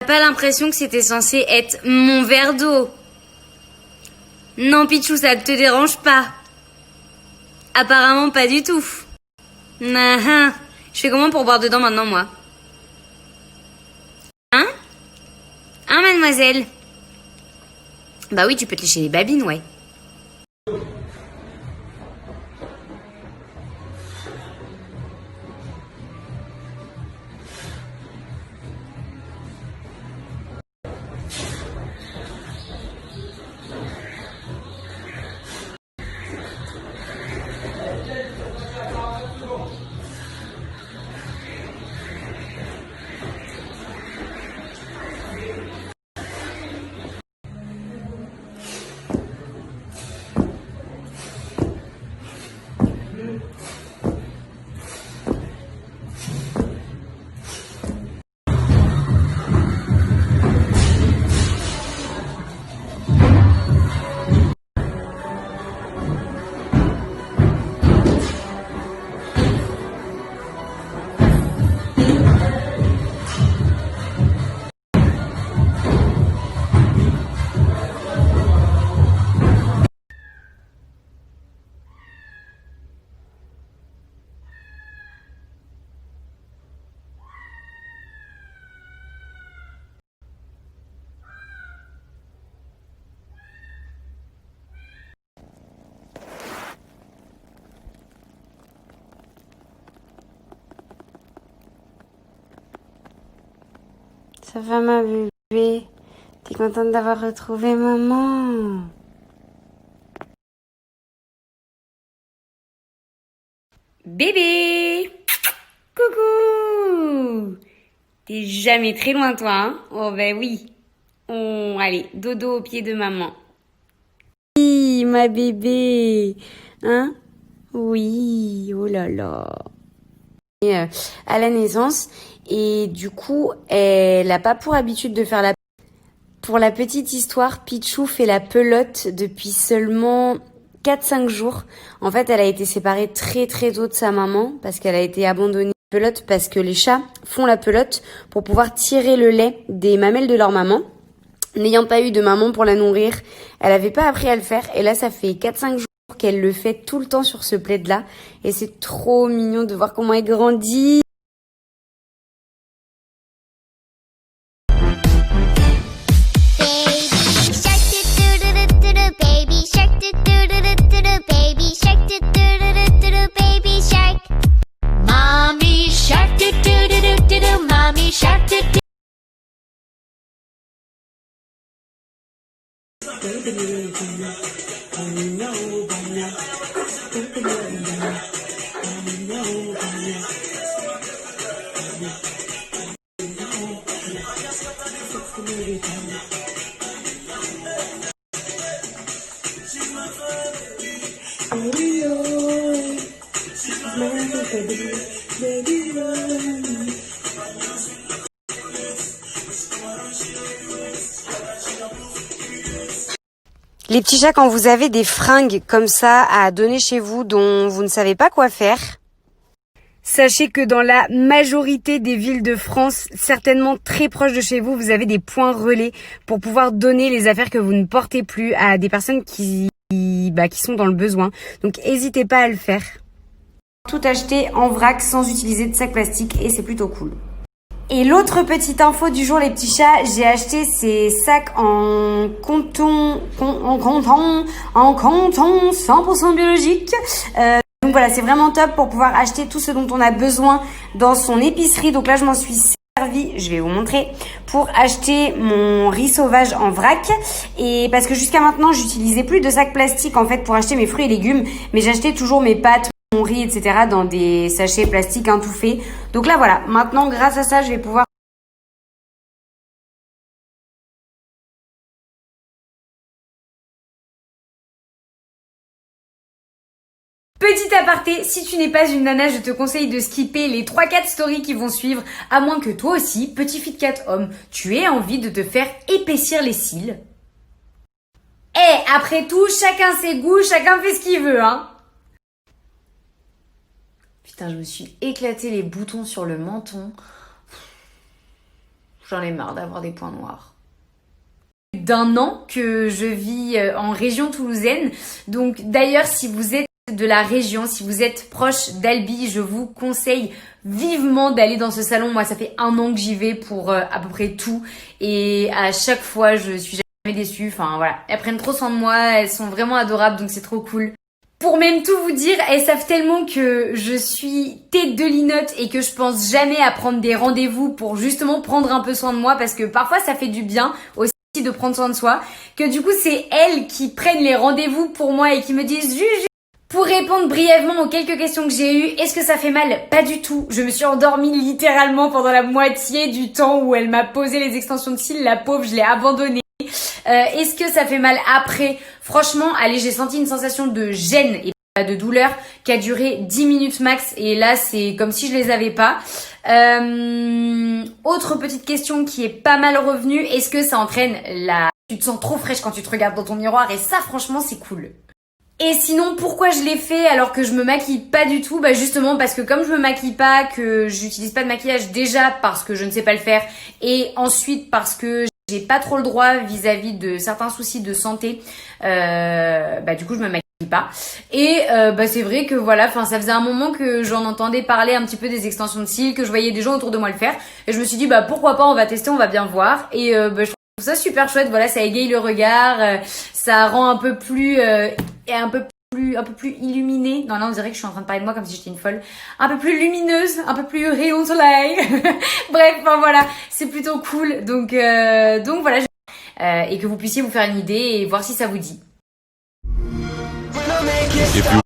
T'as pas l'impression que c'était censé être mon verre d'eau? Non, Pichou, ça te dérange pas? Apparemment pas du tout. Ah, je fais comment pour boire dedans maintenant, moi? Hein? Hein, mademoiselle? Bah oui, tu peux te lécher les babines, ouais. Ça va ma bébé? T'es contente d'avoir retrouvé maman? Bébé! Coucou! T'es jamais très loin, toi, hein? Oh, ben oui. Oh, allez, dodo au pied de maman. Oui, ma bébé. Hein? Oui, oh là là. À la naissance et du coup, elle a pas pour habitude de faire la... Pour la petite histoire, Pichou fait la pelote depuis seulement 4-5 jours. En fait, elle a été séparée très très tôt de sa maman parce qu'elle a été abandonnée. Pelote parce que les chats font la pelote pour pouvoir tirer le lait des mamelles de leur maman. N'ayant pas eu de maman pour la nourrir, elle avait pas appris à le faire et là ça fait 4-5 jours qu'elle le fait tout le temps sur ce plaid-là et c'est trop mignon de voir comment elle grandit. Les petits chats, quand vous avez des fringues comme ça à donner chez vous dont vous ne savez pas quoi faire, sachez que dans la majorité des villes de France, certainement très proches de chez vous, vous avez des points relais pour pouvoir donner les affaires que vous ne portez plus à des personnes qui sont dans le besoin. Donc n'hésitez pas à le faire. Tout acheter en vrac sans utiliser de sac plastique et c'est plutôt cool. Et l'autre petite info du jour, les petits chats, j'ai acheté ces sacs en coton 100% biologique. Donc voilà, c'est vraiment top pour pouvoir acheter tout ce dont on a besoin dans son épicerie. Donc là, je m'en suis servi, je vais vous montrer, pour acheter mon riz sauvage en vrac. Et parce que jusqu'à maintenant, j'utilisais plus de sacs plastiques en fait pour acheter mes fruits et légumes, mais j'achetais toujours mes pâtes, mon riz, etc. dans des sachets plastiques tout faits. Donc là, voilà. Maintenant, grâce à ça, je vais pouvoir... Petit aparté, si tu n'es pas une nana, je te conseille de skipper les 3-4 stories qui vont suivre, à moins que toi aussi, petit Fit Cat homme, tu aies envie de te faire épaissir les cils. Eh, après tout, chacun ses goûts, chacun fait ce qu'il veut, hein. Putain, je me suis éclaté les boutons sur le menton. j'en ai marre d'avoir des points noirs. D'un an que je vis en région toulousaine. Donc d'ailleurs, si vous êtes de la région, si vous êtes proche d'Albi, je vous conseille vivement d'aller dans ce salon. Moi, ça fait 1 an que j'y vais pour à peu près tout. Et à chaque fois, je suis jamais déçue. Enfin voilà, elles prennent trop soin de moi, elles sont vraiment adorables, donc c'est trop cool. Pour même tout vous dire, elles savent tellement que je suis tête de linotte et que je pense jamais à prendre des rendez-vous pour justement prendre un peu soin de moi, parce que parfois ça fait du bien aussi de prendre soin de soi, que du coup c'est elles qui prennent les rendez-vous pour moi et qui me disent Juju. Pour répondre brièvement aux quelques questions que j'ai eues, est-ce que ça fait mal? Pas du tout. Je me suis endormie littéralement pendant la moitié du temps où elle m'a posé les extensions de cils. La pauvre, je l'ai abandonnée. Est-ce que ça fait mal après? Franchement, allez, j'ai senti une sensation de gêne et pas de douleur qui a duré 10 minutes max. Et là, c'est comme si je les avais pas. Autre petite question qui est pas mal revenue. Est-ce que ça entraîne la... Tu te sens trop fraîche quand tu te regardes dans ton miroir, et ça, franchement, c'est cool. Et sinon, pourquoi je l'ai fait alors que je me maquille pas du tout? Bah justement parce que comme je me maquille pas, que j'utilise pas de maquillage, déjà parce que je ne sais pas le faire, et ensuite parce que j'ai pas trop le droit vis-à-vis de certains soucis de santé, bah du coup je me maquille pas. Et bah c'est vrai que voilà, enfin ça faisait un moment que j'en entendais parler un petit peu des extensions de cils, que je voyais des gens autour de moi le faire, et je me suis dit bah pourquoi pas, on va tester, on va bien voir. Et bah je trouve ça super chouette, voilà, ça égaye le regard, ça rend un peu plus un peu plus illuminée. Non, on dirait que je suis en train de parler de moi comme si j'étais une folle. Un peu plus lumineuse, un peu plus rayon de soleil. Bref, enfin voilà, c'est plutôt cool. Donc voilà, et que vous puissiez vous faire une idée et voir si ça vous dit. Et puis